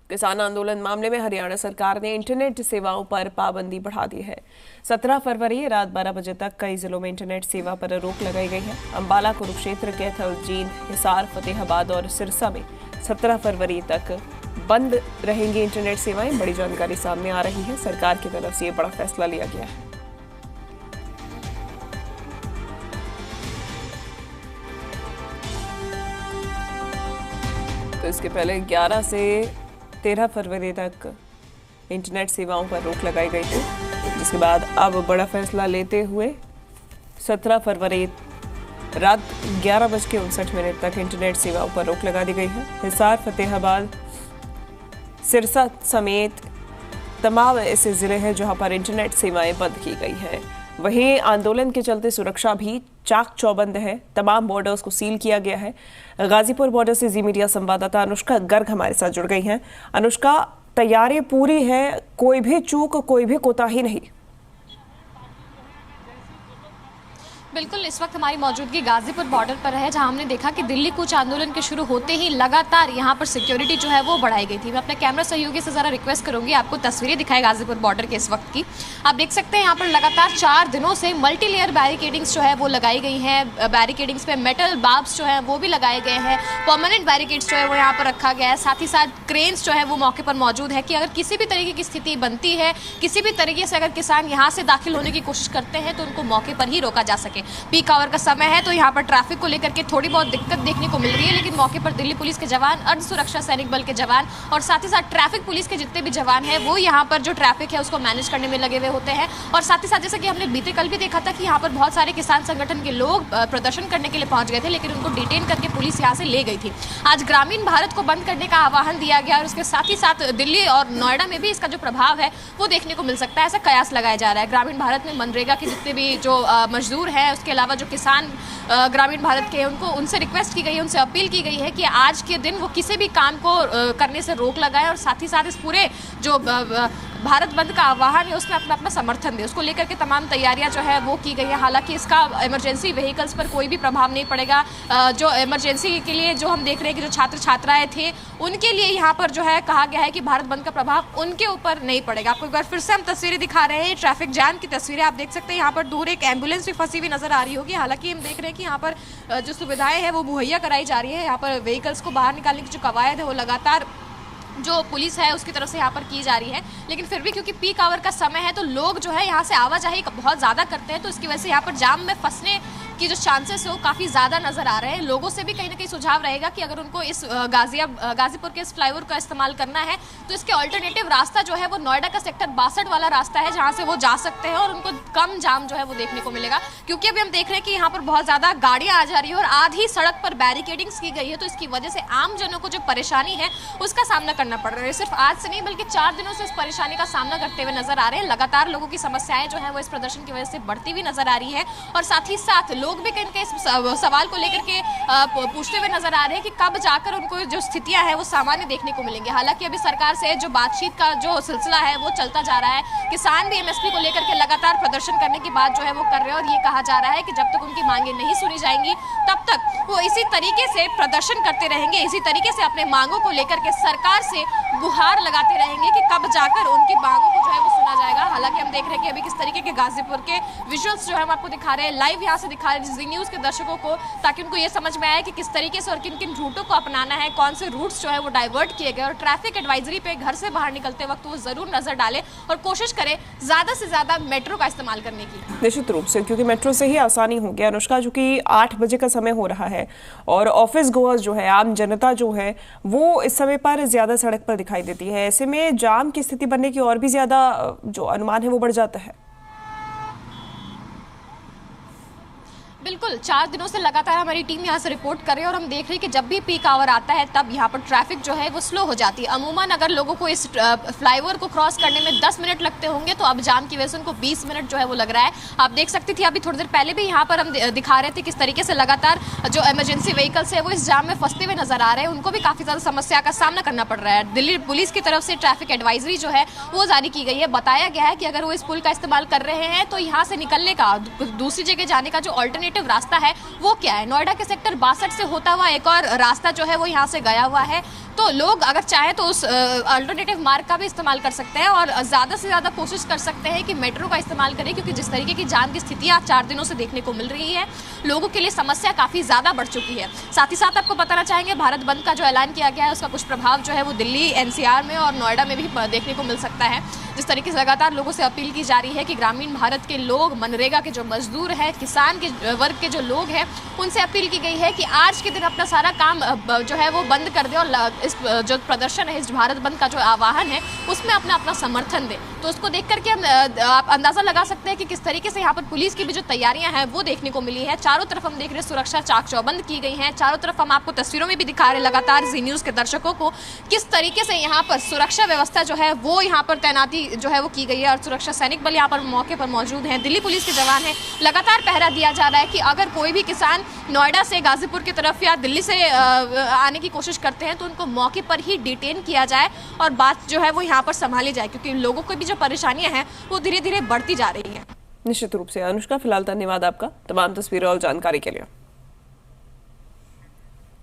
किसान आंदोलन मामले में हरियाणा सरकार ने इंटरनेट सेवाओं पर पाबंदी बढ़ा दी है। 17 फरवरी रात 12 बजे तक कई जिलों में इंटरनेट सेवा पर रोक लगाई गई है। अंबाला, कुरुक्षेत्र, कैथल, जींद, हिसार, फतेहाबाद और सिरसा में 17 फरवरी तक बंद रहेंगी इंटरनेट सेवाएं। बड़ी जानकारी सामने आ रही है। सरकार की तरफ से ये बड़ा फैसला लिया गया है। तो इसके पहले 11 से 13 फरवरी तक इंटरनेट सेवाओं पर रोक लगाई गई थी, जिसके बाद अब बड़ा फैसला लेते हुए 17 फरवरी रात 11:59 तक इंटरनेट सेवाओं पर रोक लगा दी गई है। हिसार, फतेहाबाद, सिरसा समेत तमाम ऐसे जिले हैं जहां पर इंटरनेट सेवाएं बंद की गई है। वहीं आंदोलन के चलते सुरक्षा भी चाक चौबंद है। तमाम बॉर्डर्स को सील किया गया है। गाजीपुर बॉर्डर से जी मीडिया संवाददाता अनुष्का गर्ग हमारे साथ जुड़ गई हैं। अनुष्का, तैयारी पूरी है, कोई भी चूक, कोई भी कोताही नहीं? बिल्कुल, इस वक्त हमारी मौजूदगी गाजीपुर बॉर्डर पर है, जहां हमने देखा कि दिल्ली कूच आंदोलन के शुरू होते ही लगातार यहां पर सिक्योरिटी जो है वो बढ़ाई गई थी। मैं अपने कैमरा सहयोगी से ज़रा रिक्वेस्ट करूंगी आपको तस्वीरें दिखाए गाजीपुर बॉर्डर के इस वक्त की। आप देख सकते हैं यहाँ पर लगातार 4 दिनों से मल्टी लेयर बैरिकेडिंग्स जो है वो लगाई गई हैं। बैरिकेडिंग्स पे मेटल बार्ब्स जो है वो भी लगाए गए हैं। परमानेंट बैरिकेड्स जो है वो यहाँ पर रखा गया है। साथ ही साथ क्रेन्स जो है वो मौके पर मौजूद है कि अगर किसी भी तरीके की स्थिति बनती है, किसी भी तरीके से अगर किसान यहाँ से दाखिल होने की कोशिश करते हैं तो उनको मौके पर ही रोका जा सके। पीक आवर का समय है तो यहाँ पर ट्रैफिक को लेकर के थोड़ी बहुत दिक्कत देखने को मिल रही है, लेकिन मौके पर दिल्ली पुलिस के जवान, अर्ध सुरक्षा सैनिक बल के जवान और साथ ही साथ ट्रैफिक पुलिस के जितने भी जवान हैं वो यहाँ पर जो ट्रैफिक है उसको मैनेज करने में लगे हुए होते हैं। और साथ ही साथ जैसा कि हमने बीते कल भी देखा था कि यहाँ पर बहुत सारे किसान संगठन के लोग प्रदर्शन करने के लिए पहुंच गए थे, लेकिन उनको डिटेन करके पुलिस यहाँ से ले गई थी। आज ग्रामीण भारत को बंद करने का आह्वान दिया गया और उसके साथ ही साथ दिल्ली और नोएडा में भी इसका जो प्रभाव है वो देखने को मिल सकता है, ऐसा कयास लगाया जा रहा है। ग्रामीण भारत में मनरेगा के जितने भी जो मजदूर हैं, उसके अलावा जो किसान ग्रामीण भारत के, उनको उनसे रिक्वेस्ट की गई है, उनसे अपील की गई है कि आज के दिन वो किसी भी काम को करने से रोक लगाए और साथ ही साथ इस पूरे जो भारत बंद का आह्वान है उसमें अपना समर्थन दे। उसको लेकर के तमाम तैयारियां जो है वो की गई है। हालांकि इसका इमरजेंसी व्हीकल्स पर कोई भी प्रभाव नहीं पड़ेगा। जो इमरजेंसी के लिए जो हम देख रहे हैं कि जो छात्र छात्राएं थे उनके लिए यहाँ पर जो है कहा गया है कि भारत बंद का प्रभाव उनके ऊपर नहीं पड़ेगा। आपको एक बार फिर से हम तस्वीरें दिखा रहे हैं, ट्रैफिक जैम की तस्वीरें आप देख सकते हैं। यहाँ पर दूर एक एम्बुलेंस भी फंसी हुई नजर आ रही होगी। हालांकि हम देख रहे हैं कि यहाँ पर जो सुविधाएं हैं वो मुहैया कराई जा रही है। यहाँ पर व्हीकल्स को बाहर निकालने की जो कवायद है वो लगातार जो पुलिस है उसकी तरफ से यहाँ पर की जा रही है, लेकिन फिर भी क्योंकि पीक आवर का समय है तो लोग जो है यहाँ से आवाजाही बहुत ज़्यादा करते हैं, तो इसकी वजह से यहाँ पर जाम में फंसने की जो चांसेस है वो काफ़ी ज़्यादा नज़र आ रहे हैं। लोगों से भी कहीं ना कहीं सुझाव रहेगा कि अगर उनको इस गाजीपुर के इस फ्लाईओवर का इस्तेमाल करना है तो इसके ऑल्टरनेटिव रास्ता जो है वो नोएडा का सेक्टर 62 वाला रास्ता है, जहाँ से वो जा सकते हैं और उनको कम जाम जो है वो देखने को मिलेगा। क्योंकि अभी हम देख रहे हैं कि यहाँ पर बहुत ज़्यादा गाड़ियाँ आ जा रही है और आधी सड़क पर बैरिकेडिंग्स की गई है, तो इसकी वजह से आम जनों को जो परेशानी है उसका सामना करना पड़ रहा है। सिर्फ आज से नहीं बल्कि 4 दिनों से इस परेशानी का सामना करते हुए नजर आ रहे हैं। लगातार लोगों की समस्याएं जो है वो इस प्रदर्शन की वजह से बढ़ती हुई नजर आ रही है और साथ ही साथ लोग भी कहीं इस सवाल को लेकर के पूछते हुए नजर आ रहे हैं कि कब जाकर उनको जो स्थितियां हैं वो सामान्य देखने को मिलेंगी। हालांकि अभी सरकार से जो बातचीत का जो सिलसिला है वो चलता जा रहा है। किसान भी एमएसपी को लेकर के लगातार प्रदर्शन करने की बात जो है वो कर रहे हैं और ये कहा जा रहा है कि जब तक उनकी मांगे नहीं सुनी जाएंगी तब तक वो इसी तरीके से प्रदर्शन करते रहेंगे, इसी तरीके से अपने मांगों को लेकर के सरकार से गुहार लगाते रहेंगे कि कब जाकर उनकी मांगों को जो है वो सुना जाएगा। हालांकि हम देख रहे हैं कि अभी किस तरीके के गाजीपुर के विजुअल्स जो है हम आपको दिखा रहे हैं, लाइव यहाँ से दिखा रहे हैं जी न्यूज़ के दर्शकों को, ताकि उनको ये समझ में आए कि किस तरीके से और किन किन रूटों को अपनाना है, कौन से रूट्स जो है वो डाइवर्ट किए गए। और ट्रैफिक एडवाइजरी पे घर से बाहर निकलते वक्त वो जरूर नजर डाले और कोशिश करें ज्यादा से ज्यादा मेट्रो का इस्तेमाल करने की। निश्चित रूप से, क्योंकि मेट्रो से ही आसानी होगी। अनुष्का, जो कि 8 बजे का समय हो रहा है और ऑफिस गोअर्स जो है, आम जनता जो है वो इस समय पर ज्यादा सड़क पर दिखाई देती है। ऐसे में जाम की स्थिति बनने की और भी ज्यादा जो अनुमान है वो बढ़ जाता है। बिल्कुल, 4 दिनों से लगातार हमारी टीम यहाँ से रिपोर्ट कर रही है और हम देख रहे हैं कि जब भी पीक आवर आता है तब यहाँ पर ट्रैफिक जो है वो स्लो हो जाती है। अमूमन अगर लोगों को इस फ्लाईओवर को क्रॉस करने में 10 मिनट लगते होंगे तो अब जाम की वजह से उनको 20 मिनट जो है वो लग रहा है। आप देख सकती थी अभी थोड़ी देर पहले भी यहाँ पर हम दिखा रहे थे किस तरीके से लगातार जो इमरजेंसी व्हीकल्स है वो इस जाम में फंसते हुए नजर आ रहे हैं। उनको भी काफ़ी ज़्यादा समस्या का सामना करना पड़ रहा है। दिल्ली पुलिस की तरफ से ट्रैफिक एडवाइजरी जो है वो जारी की गई है। बताया गया है कि अगर वो इस पुल का इस्तेमाल कर रहे हैं तो यहाँ से निकलने का, दूसरी जगह जाने का जो ऑल्टरनेटिव रास्ता है वो क्या है। नोएडा के सेक्टर 62 से होता हुआ एक और रास्ता जो है वो यहाँ से गया हुआ है। तो लोग अगर चाहे तो उस अल्टरनेटिव मार्ग का भी इस्तेमाल कर सकते हैं और ज़्यादा से ज़्यादा कोशिश कर सकते हैं कि मेट्रो का इस्तेमाल करें, क्योंकि जिस तरीके की जाम की स्थितियाँ 4 दिनों से देखने को मिल रही है, लोगों के लिए समस्या काफ़ी ज़्यादा बढ़ चुकी है। साथ ही साथ आपको बताना चाहेंगे भारत बंद का जो ऐलान किया गया है उसका कुछ प्रभाव जो है वो दिल्ली एनसीआर में और नोएडा में भी देखने को मिल सकता है। जिस तरीके से लगातार लोगों से अपील की जा रही है कि ग्रामीण भारत के लोग, मनरेगा के जो मजदूर हैं, किसान के वर्ग के जो लोग हैं, उनसे अपील की गई है कि आज के दिन अपना सारा काम जो है वो बंद कर दें और इस जो प्रदर्शन है, इस भारत बंद का जो आह्वान है, उसमें अपना अपना समर्थन दें। तो उसको देख करके हम आप अंदाज़ा लगा सकते हैं कि किस तरीके से यहाँ पर पुलिस की भी जो तैयारियां हैं वो देखने को मिली है। चारों तरफ हम देख रहे हैं सुरक्षा चाक चौबंद की गई है। चारों तरफ हम आपको तस्वीरों में भी दिखा रहे हैं लगातार जी न्यूज़ के दर्शकों को किस तरीके से यहाँ पर सुरक्षा व्यवस्था जो है वो यहाँ पर तैनाती जो है वो की गई है और सुरक्षा सैनिक बल यहाँ पर मौके पर मौजूद हैं, दिल्ली पुलिस के जवान हैं। लगातार पहरा दिया जा रहा है कि अगर कोई भी किसान नोएडा से गाजीपुर की तरफ या दिल्ली से आने की कोशिश करते हैं तो उनको मौके पर ही डिटेन किया जाए और बात जो है वो यहाँ पर संभाली जाए, क्योंकि लोगों को भी जो परेशानियां हैं वो धीरे धीरे बढ़ती जा रही हैं। निश्चित रूप से अनुष्का, फिलहाल धन्यवाद आपका तमाम तस्वीरों और जानकारी के लिए।